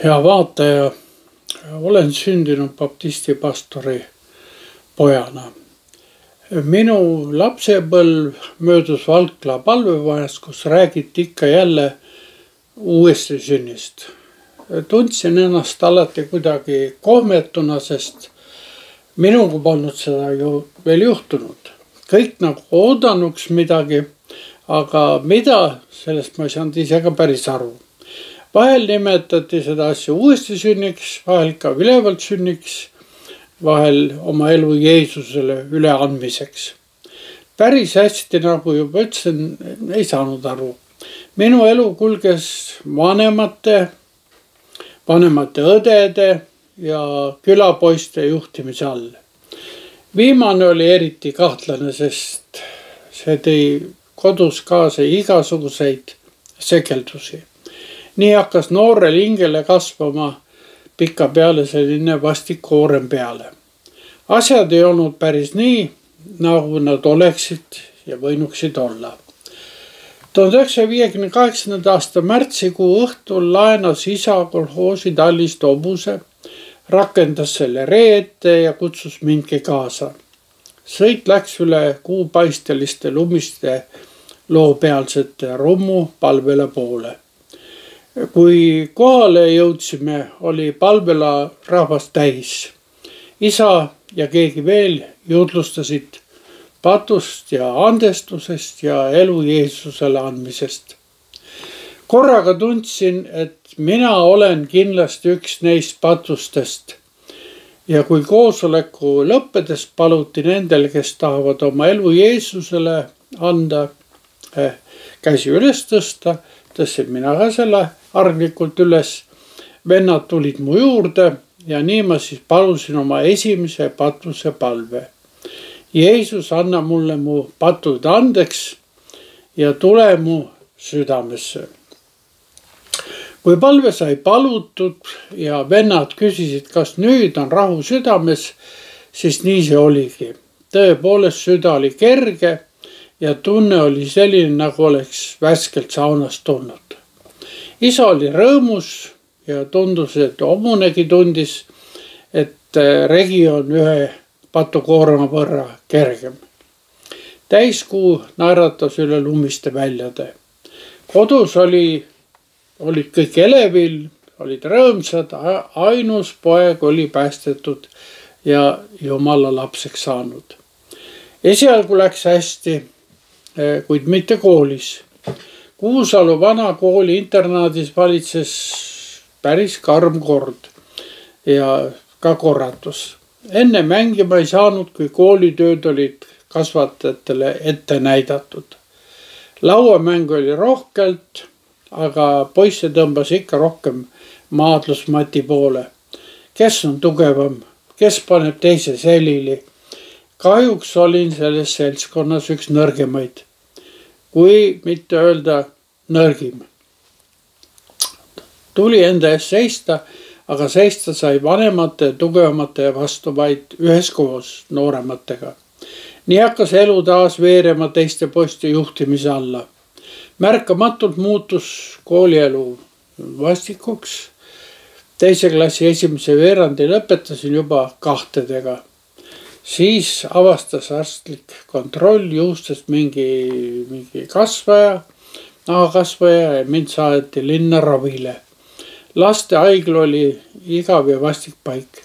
Hea vaataja, olen sündinud baptisti pastori pojana. Minu lapsepõlv möödus Valkla palvevajas, kus räägiti ikka jälle uuesti sünnist. Tundsin ennast alati kuidagi kohmetuna, sest minuga polnud seda ju veel juhtunud. Kõik nagu oodanuks midagi, aga mida, sellest ma ei saanud ise ka päris aru. Vahel nimetati seda asja uuesti sünniks, vahel ka ülevalt sünniks, vahel oma elu Jeesusele üleandmiseks. Päris hästi, nagu juba ütlesin, ei saanud aru. Minu elu kulges vanemate õdede ja külapoiste juhtimise all. Viimane oli eriti kahtlane, sest see tõi kodus kaasa igasuguseid sekeldusi. Nii hakkas noorel hingele kasvama pika peale selline vastik koorem peale. Asjad ei olnud päris nii, nagu nad oleksid ja võinuksid olla. 1958. aasta märtsikuu õhtul laenas isa kolhoosi tallist hobuse, rakendas selle ree ette ja kutsus mindki kaasa. Sõit läks üle kuupaisteliste lumiste loopealsete Rummu Palvela poole. Kui kohale jõudsime, oli Palvela rahvast täis. Isa ja keegi veel jutlustasid patust ja andestusest ja elu Jeesusele andmisest. Korraga tundsin, et mina olen kindlasti üks neist patustest. Ja kui koosoleku lõppedes paluti nendel, kes tahavad oma elu Jeesusele anda, käsi üles tõsta, tõstsin mina ka selle arglikult üles. Vennad tulid mu juurde ja nii ma siis palusin oma esimese patuse palve. Jeesus, anna mulle mu patud andeks ja tule mu südamesse. Kui palve sai palutud ja vennad küsisid, kas nüüd on rahu südames, siis nii see oligi. Tõepoolest süda oli kerge ja tunne oli selline, nagu oleks värskelt saunast tulnud. Isa oli rõõmus ja tundus, et homunegi tundis, et regi on ühe patukoorma võrra kergem. Täiskuu naeratas üle lumiste väljade. Kodus olid kõik elevil, olid rõõmsad, ainus poeg oli päästetud ja Jumala lapseks saanud. Esialgu läks hästi, kuid mitte koolis. Kuusalu vana kooli internaadis valitses päris karm kord ja ka korratus. Enne mängima ei saanud, kui koolitööd olid kasvatajatele ette näidatud. Lauamängu oli rohkelt, aga poisse tõmbas ikka rohkem maadlusmati poole. Kes on tugevam, kes paneb teise selili? Kahjuks olin selles seltskonnas üks nõrgemaid, kui mitte öelda nõrgim. Tuli enda ees seista, aga seista sai vanemate ja tugevamate vastu vaid üheskoos noorematega. Nii hakkas elu taas veerema teiste poiste juhtimise alla. Märkamatult muutus koolielu vastikuks. Teise klassi esimese veerandi lõpetasin juba 2-dega. Siis avastas arstlik kontroll juustest mingi kasvaja, nahakasvaja ja mind saadeti linna ravile. Laste haigla oli igav ja vastik paik.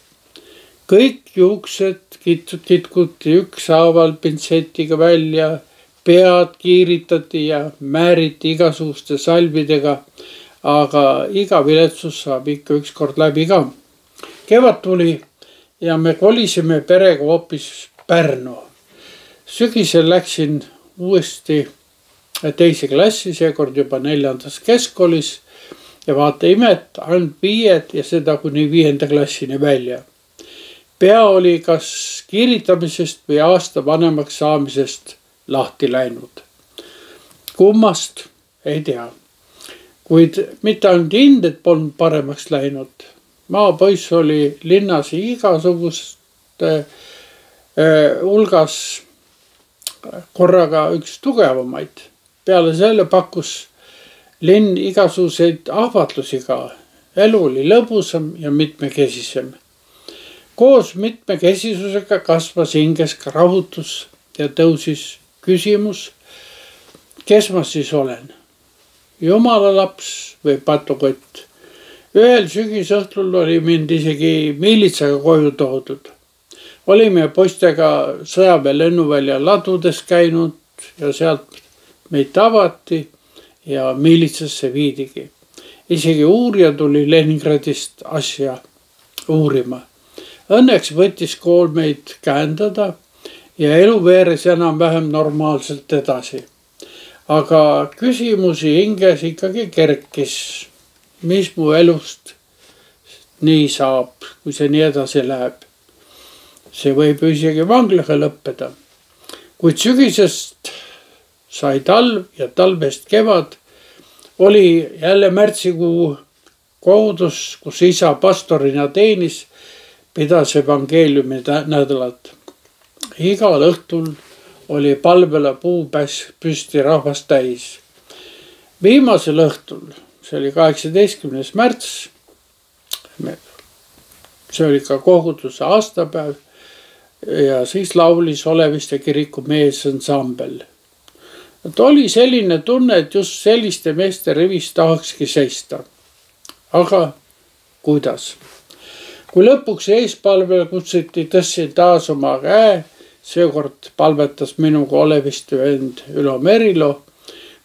Kõik juuksed kitkuti ükshaaval pintsetiga välja, pead kiiritati ja määriti igasuguste salvidega, aga iga viletsus saab ikka ükskord läbi ka. Kevad tuli ja me kolisime perega hoopis Pärnu. Sügisel läksin uuesti teise klassi, seekord juba 4. keskkoolis ja vaata imet, ainult 5 ja seda kuni 5. klassini välja. Pea oli kas kiiritamisest või aasta vanemaks saamisest lahti läinud. Kummast ei tea. Kuid mitte ainult hinded polnud paremaks läinud. Maapoiss oli linnas igasuguste hulgas korraga üks tugevamaid. Peale selle pakkus linn igasuguseid ahvatlusi ka. elu oli lõbusam ja mitmekesisem. Koos mitmekesisusega kasvas hinges ka rahutus ja tõusis küsimus, kes ma siis olen? Jumala laps või patukott? Ühel sügisõhtul oli mind isegi miilitsaga koju toodud. Olime poistega sõjaväe lennuvälja ladudes käinud ja sealt meid avati ja miilitsasse viidigi. Isegi uurija tuli Leningradist asja uurima. Õnneks võttis kool meid käendada ja elu veeres enam-vähem normaalselt edasi. Aga küsimusi hinges ikkagi kerkis, mis mu elust nii saab, kui see nii edasi läheb. See võib isegi vanglaga lõppeda. Kuid sügisest sai talv ja talvest kevad, oli jälle märtsikuu kogudus, kus isa pastorina teenis, pidas evangeeliumi nädalat. Igal õhtul oli palvele puupäss püsti rahvast täis. Viimasel õhtul, see oli 18. märts, see oli ka koguduse aastapäev ja siis laulis Oleviste kiriku meesansambel. Oli selline tunne, et just selliste meeste rivis tahakski seista. Aga kuidas? Kui lõpuks eespalvele kutsuti, tõstsin taas oma käe, seekord palvetas minuga Olevistu vend Ülo Merilo.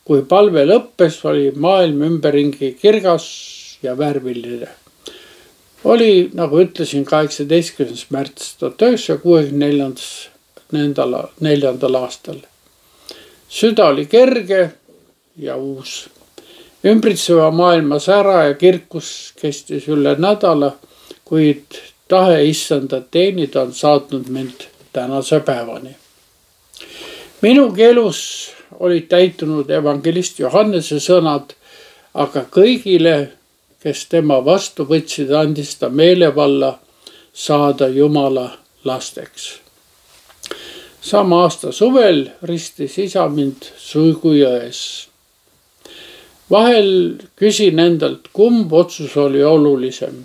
Kui palve lõppes, oli maailm ümberringi kirgas ja värviline. Oli, nagu ütlesin, 18. märts 1964. aastal. Süda oli kerge ja uus. Ümbritseva maailma sära ja kirkus kestis üle nädala, kuid tahe issanda teenida on saatnud mind tänase päevani. Minugi elus olid täitunud evangelist Johannese sõnad, aga kõigile, kes tema vastu võtsid, andis ta meelevalla saada Jumala lasteks. Sama aasta suvel ristis isa mind Suigujões. Vahel küsin endalt, kumb otsus oli olulisem.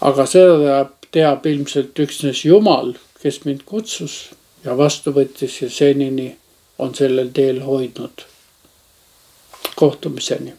Aga seda teab ilmselt üksnes Jumal, kes mind kutsus ja vastu võttis ja senini on sellel teel hoidnud. Kohtumiseni.